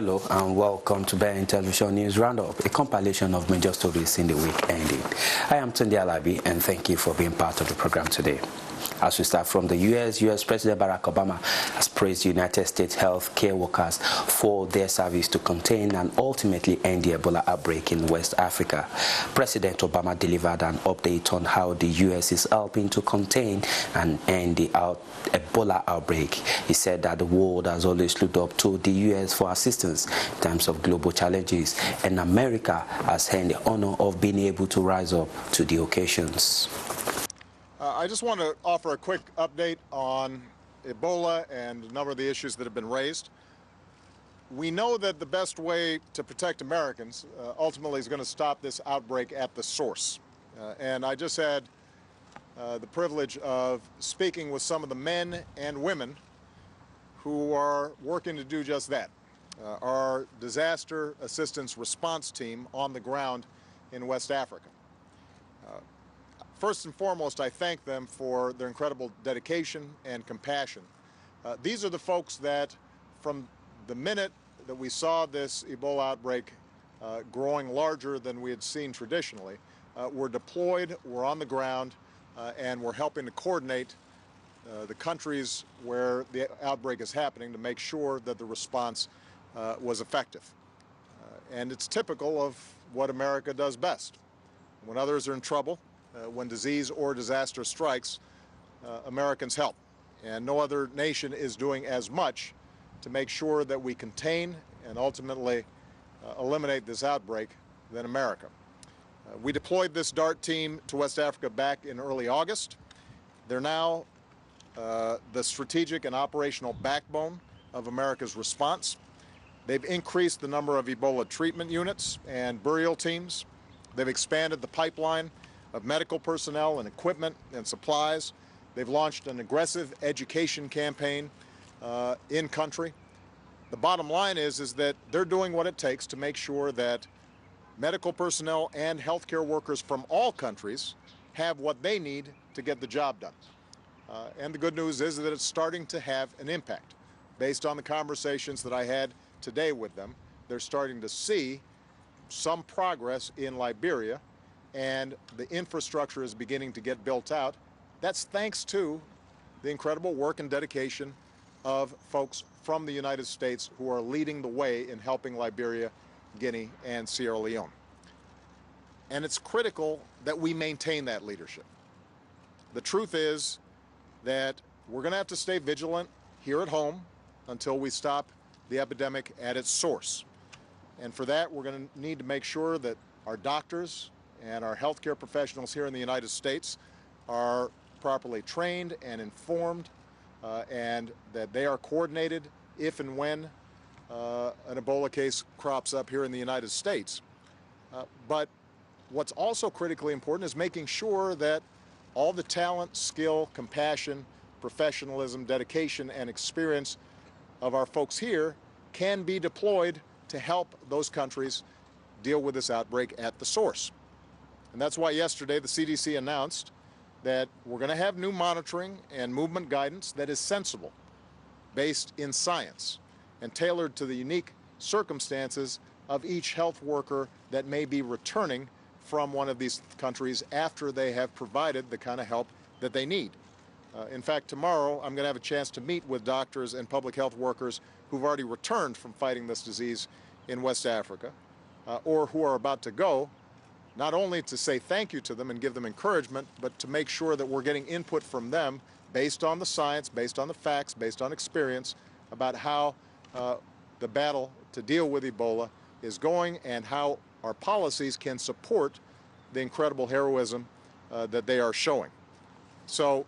Hello and welcome to BN Television News Roundup, a compilation of major stories in the week ending. I am Tunde Alabi and thank you for being part of the program today. As we start from the U.S. President Barack Obama has praised United States health care workers for their service to contain and ultimately end the Ebola outbreak in West Africa. President Obama delivered an update on how the U.S. is helping to contain and end the Ebola outbreak. He said that the world has always looked up to the U.S. for assistance in times of global challenges, and America has earned the honor of being able to rise up to the occasions. I just want to offer a quick update on Ebola and a number of the issues that have been raised. We know that the best way to protect Americans ultimately is going to stop this outbreak at the source. And I just had the privilege of speaking with some of the men and women who are working to do just that. Our disaster assistance response team on the ground in West Africa. First and foremost, I thank them for their incredible dedication and compassion. These are the folks that, from the minute that we saw this Ebola outbreak growing larger than we had seen traditionally, were deployed, were on the ground, and were helping to coordinate the countries where the outbreak is happening to make sure that the response was effective. And it's typical of what America does best. When others are in trouble, when disease or disaster strikes, Americans help. And no other nation is doing as much to make sure that we contain and ultimately eliminate this outbreak than America. We deployed this DART team to West Africa back in early August. They're now the strategic and operational backbone of America's response. They've increased the number of Ebola treatment units and burial teams. They've expanded the pipeline of medical personnel and equipment and supplies. They've launched an aggressive education campaign in country. The bottom line is that they're doing what it takes to make sure that medical personnel and healthcare workers from all countries have what they need to get the job done. And the good news is that it's starting to have an impact. Based on the conversations that I had today with them, they're starting to see some progress in Liberia, and the infrastructure is beginning to get built out. That's thanks to the incredible work and dedication of folks from the United States who are leading the way in helping Liberia, Guinea, and Sierra Leone. And it's critical that we maintain that leadership. The truth is that we're going to have to stay vigilant here at home until we stop the epidemic at its source. And for that, we're going to need to make sure that our doctors and our healthcare professionals here in the United States are properly trained and informed, and that they are coordinated if and when an Ebola case crops up here in the United States. But what's also critically important is making sure that all the talent, skill, compassion, professionalism, dedication, and experience of our folks here can be deployed to help those countries deal with this outbreak at the source. And that's why yesterday the CDC announced that we're going to have new monitoring and movement guidance that is sensible, based in science, and tailored to the unique circumstances of each health worker that may be returning from one of these countries after they have provided the kind of help that they need. In fact, tomorrow I'm going to have a chance to meet with doctors and public health workers who've already returned from fighting this disease in West Africa, or who are about to go, not only to say thank you to them and give them encouragement, but to make sure that we're getting input from them based on the science, based on the facts, based on experience about how the battle to deal with Ebola is going and how our policies can support the incredible heroism that they are showing. So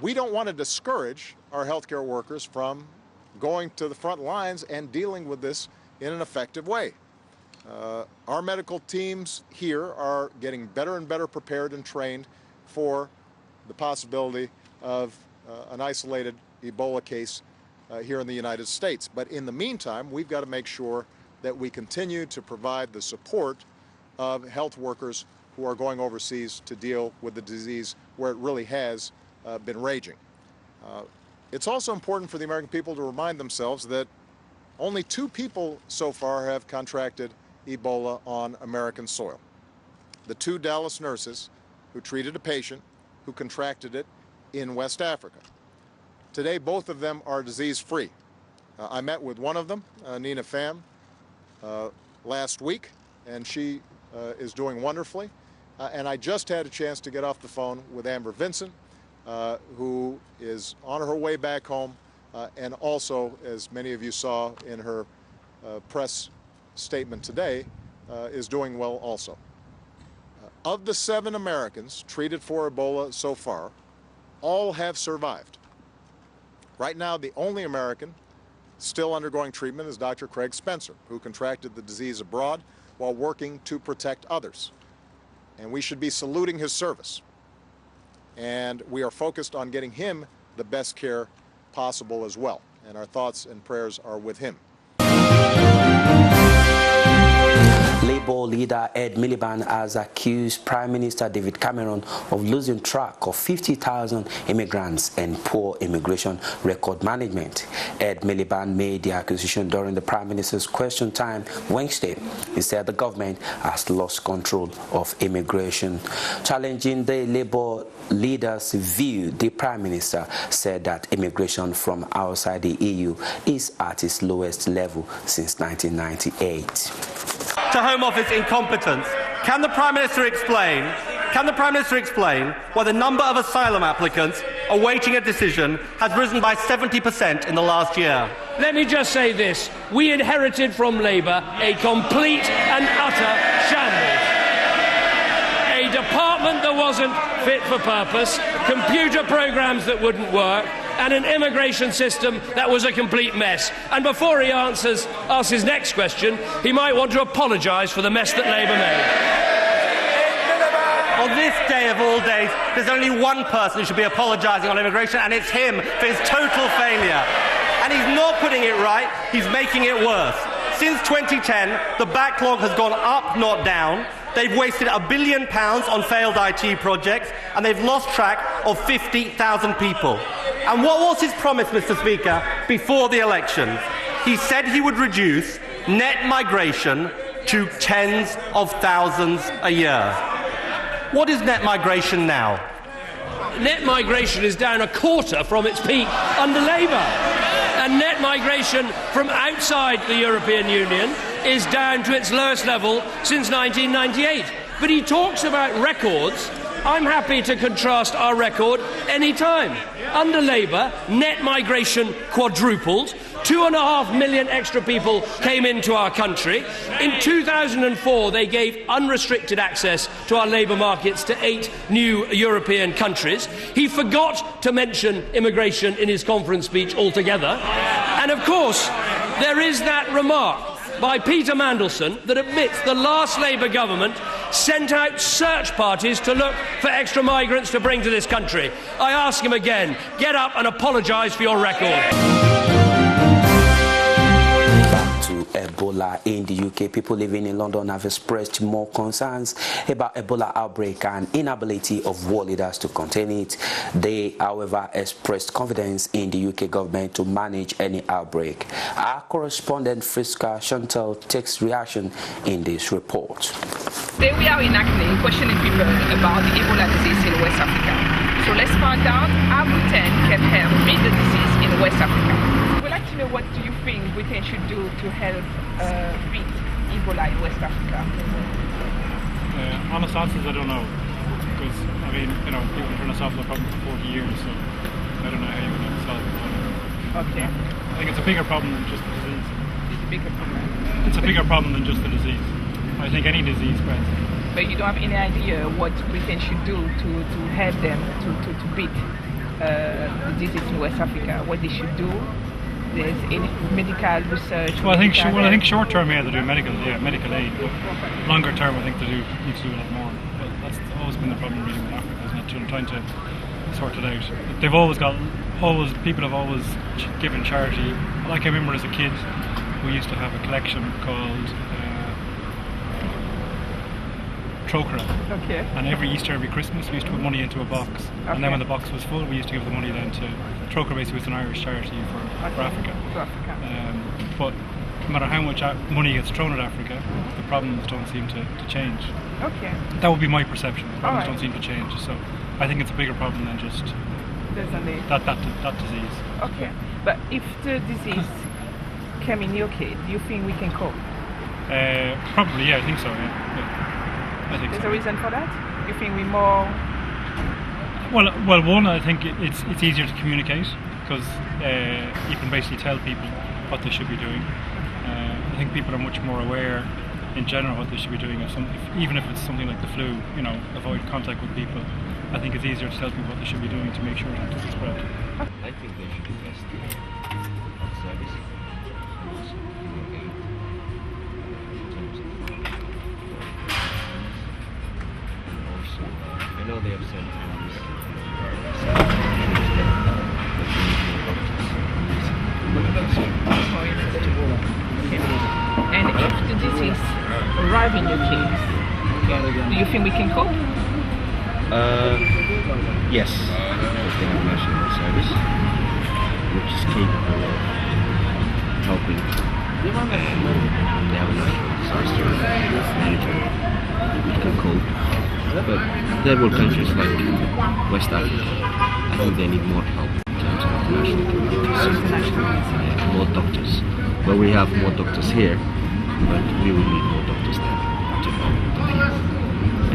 we don't want to discourage our healthcare workers from going to the front lines and dealing with this in an effective way. Our medical teams here are getting better and better prepared and trained for the possibility of an isolated Ebola case here in the United States. But in the meantime, we've got to make sure that we continue to provide the support of health workers who are going overseas to deal with the disease where it really has been raging. It's also important for the American people to remind themselves that Only 2 people so far have contracted Ebola on American soil. The 2 Dallas nurses who treated a patient who contracted it in West Africa. Today, both of them are disease-free. I met with one of them, Nina Pham, last week, and she is doing wonderfully. And I just had a chance to get off the phone with Amber Vincent, who is on her way back home, and also, as many of you saw in her press statement today, is doing well also. Of the 7 Americans treated for Ebola so far, all have survived. Right now, the only American still undergoing treatment is Dr. Craig Spencer, who contracted the disease abroad while working to protect others. And we should be saluting his service. And we are focused on getting him the best care possible as well. And our thoughts and prayers are with him. Labour leader Ed Miliband has accused Prime Minister David Cameron of losing track of 50,000 immigrants and poor immigration record management. Ed Miliband made the accusation during the Prime Minister's question time Wednesday. He said the government has lost control of immigration. Challenging the Labour leader's view, the Prime Minister said that immigration from outside the EU is at its lowest level since 1998. To Home Office incompetence. Can the Prime Minister explain why the number of asylum applicants awaiting a decision has risen by 70% in the last year? Let me just say this. We inherited from Labour a complete and utter shambles. A department that wasn't fit for purpose, computer programmes that wouldn't work, and an immigration system that was a complete mess. And before he asks his next question, he might want to apologise for the mess that Labour made. On this day of all days, there's only one person who should be apologising on immigration, and it's him for his total failure. And he's not putting it right, he's making it worse. Since 2010, the backlog has gone up, not down. They've wasted £1 billion on failed IT projects, and they've lost track of 50,000 people. And what was his promise, Mr. Speaker, before the elections? He said he would reduce net migration to tens of thousands a year. What is net migration now? Net migration is down a quarter from its peak under Labour. And net migration from outside the European Union is down to its lowest level since 1998. But he talks about records. I'm happy to contrast our record any time. Under Labour, net migration quadrupled. 2.5 million extra people came into our country. In 2004, they gave unrestricted access to our labour markets to 8 new European countries. He forgot to mention immigration in his conference speech altogether. And of course, there is that remark by Peter Mandelson that admits the last Labour government sent out search parties to look for extra migrants to bring to this country. I ask him again, get up and apologise for your record. Ebola in the UK. People living in London have expressed more concerns about Ebola outbreak and inability of world leaders to contain it. They, however, expressed confidence in the UK government to manage any outbreak. Our correspondent Friska Chantal takes reaction in this report. Today we are in Acne questioning people about the Ebola disease in West Africa. So let's find out how Britain can help beat the disease in West Africa. We'd like to know, what do you think Britain should do to help beat Ebola in West Africa? Honest answers, I don't know. Because, I mean, you know, people have been trying to solve the problem for 40 years, so I don't know how you're going to solve it. Okay. I think it's a bigger problem than just the disease. It's a bigger problem. It's a bigger problem than just the disease. I think any disease spreads. But you don't have any idea what Britain should do to help them to beat the disease in West Africa, what they should do? There's any medical research? Well, I think short term, yeah, they do medical aid. But longer term, I think they need to do a lot more. But that's always been the problem really with Africa, isn't it? Trying to sort it out. They've people have always given charity. Like I remember as a kid, we used to have a collection called Trocra. Okay. And every Easter, every Christmas, we used to put money into a box. Okay. And then when the box was full, we used to give the money then to Trocra. Basically, was an Irish charity for Africa. For Africa. but no matter how much money gets thrown at Africa, the problems don't seem to change. Okay. That would be my perception. The problems Alright. don't seem to change. So I think it's a bigger problem than just that disease. Okay. But if the disease came in your kid, do you think we can cope? Probably, yeah, I think so. Yeah. I think There's so. a reason for that? You think we're more... Well, one, I think it's easier to communicate because you can basically tell people what they should be doing. I think people are much more aware in general what they should be doing. Even if it's something like the flu, avoid contact with people. I think it's easier to tell people what they should be doing to make sure that it doesn't spread. I think they should invest in service. I know they have sent And if the disease arrive in your kids, do you think we can cope? yes, because they have national service, which is capable of helping, and they have a national disaster management which can cope. But third world countries like West Africa, I think they need more help in terms of international communities, more doctors. Well, we have more doctors here, but we will need more doctors there to help the people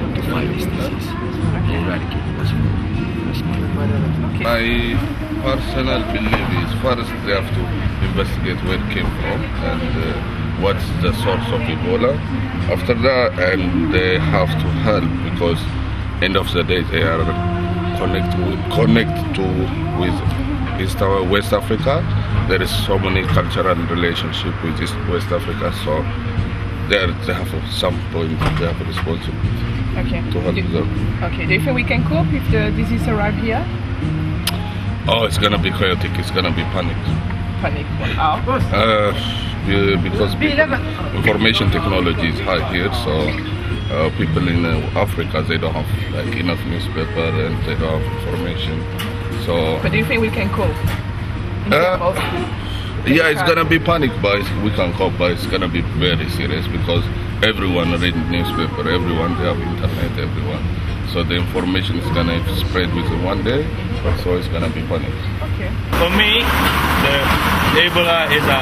and to fight this disease and eradicate it as well. My personal belief is first they have to investigate where it came from and what's the source of Ebola. After that, and they have to help because end of the day they are connect to with West Africa. There is so many cultural relationship with West Africa, so they have some point they have a responsibility to help them. Okay, do you think we can cope if the disease arrive here? Oh, it's gonna be chaotic. It's gonna be panic. Panic. How? Because information technology is high here, so people in Africa, they don't have enough newspaper and they don't have information. So. But do you think we can cope? Yeah, it's gonna be panic, but we can cope. But it's gonna be very serious because everyone read newspaper, everyone they have internet, everyone. So the information is gonna spread within one day. So it's gonna be panic. Okay. For me, the Ebola is a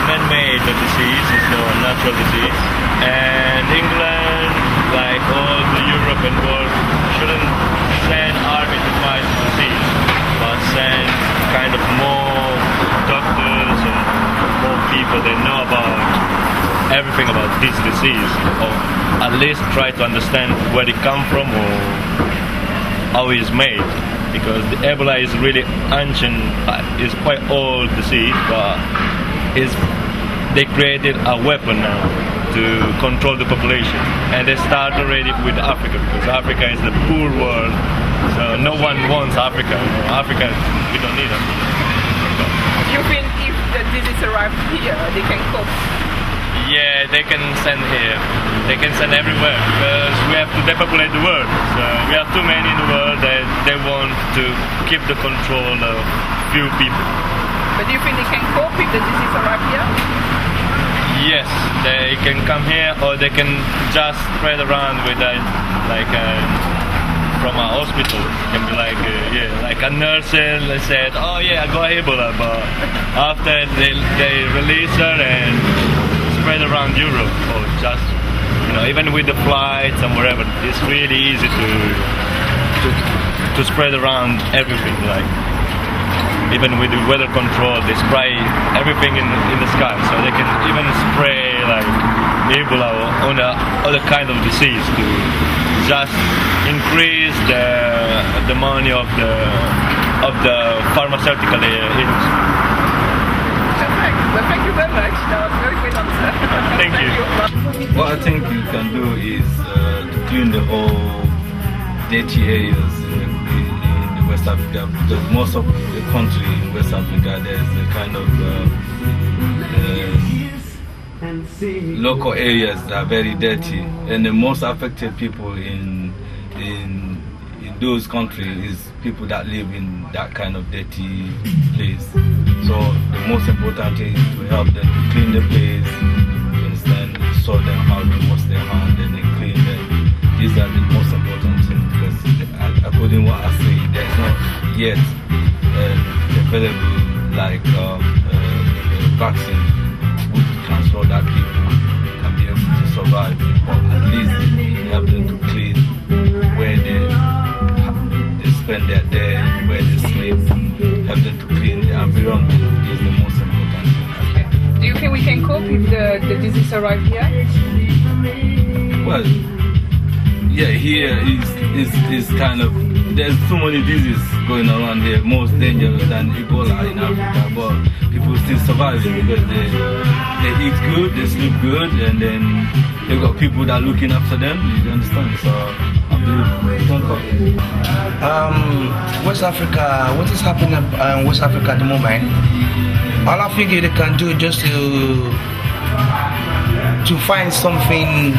man-made disease, it's not a natural disease. And England, like all the Europe and world, shouldn't send army to fight the disease, but send kind of more doctors and more people that know about everything about this disease, or at least try to understand where it comes from or how it is made. Because the Ebola is really ancient, it's quite old disease, but they created a weapon now to control the population. And they start already with Africa, because Africa is the poor world, so no one wants Africa. Africa, we don't need Africa. You think if the disease arrives here, they can cope? Yeah, they can send here. They can send everywhere because we have to depopulate the world. So we have too many in the world that they want to keep the control of few people. But do you think they can cope if the disease arrives here? Yes, they can come here or they can just spread around with from a hospital. It can be like a nurse said, oh yeah, I got Ebola, but after they release her and spread around Europe, or just even with the flights and wherever, it's really easy to spread around everything. Like even with the weather control, they spray everything in the sky, so they can even spray like Ebola or other kind of disease to just increase the money of the pharmaceutical industry. Well, thank you very much. That was a very great answer. Thank you. What I think you can do is to clean the whole dirty areas in West Africa, because most of the country in West Africa there's a kind of local areas that are very dirty, and the most affected people in those countries is people that live in that kind of dirty place. So the most important thing is to help them to clean the place, you understand, sort them out, to wash their hands, and then clean them. These are the most important things, because according to what I say, there's not yet available like vaccine which can show that people can be able to survive, or at least help them to clean where they spend their day, where they sleep, help them to clean the environment is the most important thing. Okay. Do you think we can cope if the disease arrives here? Well, yeah, here is kind of, there's so many diseases going around here, most dangerous than Ebola in Africa, but people still surviving because they eat good, they sleep good, and then they've got people that are looking after them, you understand? So I believe we can cope. West Africa, what is happening in West Africa at the moment? All I think they can do just to find something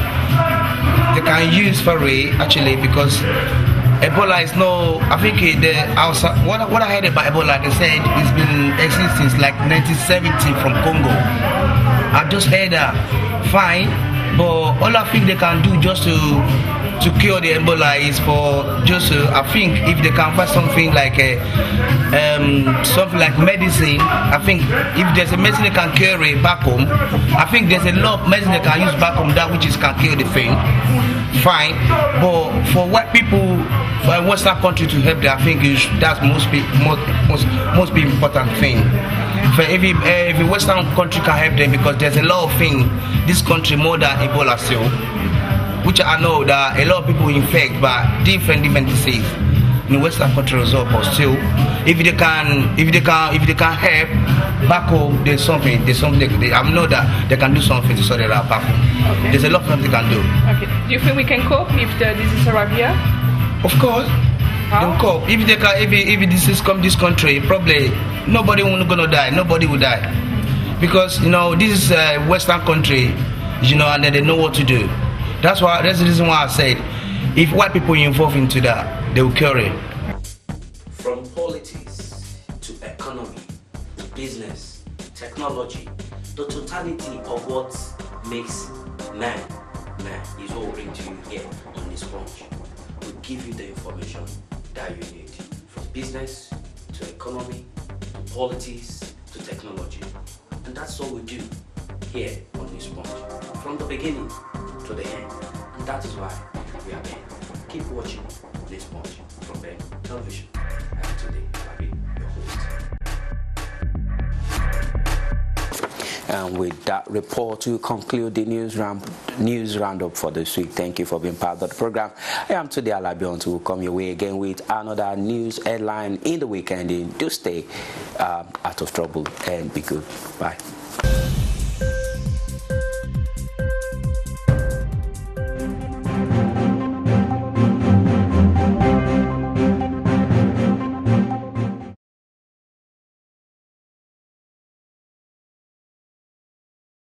they can use for it, actually, because Ebola is no, I think what I heard about Ebola, they said it's been existing since like 1970 from Congo. I just heard that, fine, but all I think they can do just to cure the Ebola is for just I think if they can find something like something like medicine. I think if there's a medicine they can cure it back home, I think there's a lot of medicine they can use back home that which can cure the thing. Fine, but for white people, for a Western country to help them, I think that's most important thing. For every Western country can help them, because there's a lot of things this country more than Ebola still, which I know that a lot of people infect by different disease in the Western country as well. But still, if they can help back home, there's something I know that they can do something to sort it out back home. Okay. There's a lot of things they can do. Okay. Do you think we can cope if the disease arrives here? Of course. How? They cope. If they can, if disease come this country, probably nobody will gonna die. Nobody will die, because this is a Western country, and then they know what to do. That's the reason why I said, if white people are involved into that, they will cure it. From politics to economy to business, technology, the totality of what makes man is what we bring to you here on this Punch. We give you the information that you need, from business to economy to politics to technology, and that's all we do here on this Punch, from the beginning to the end, and that is why we are here. Keep watching this Punch from Ben Television. And today, I'll be your host. And with that report, we conclude the news roundup for this week. Thank you for being part of the program. I am today Alabion to come your way again with another news headline in the weekend. Do stay out of trouble and be good. Bye.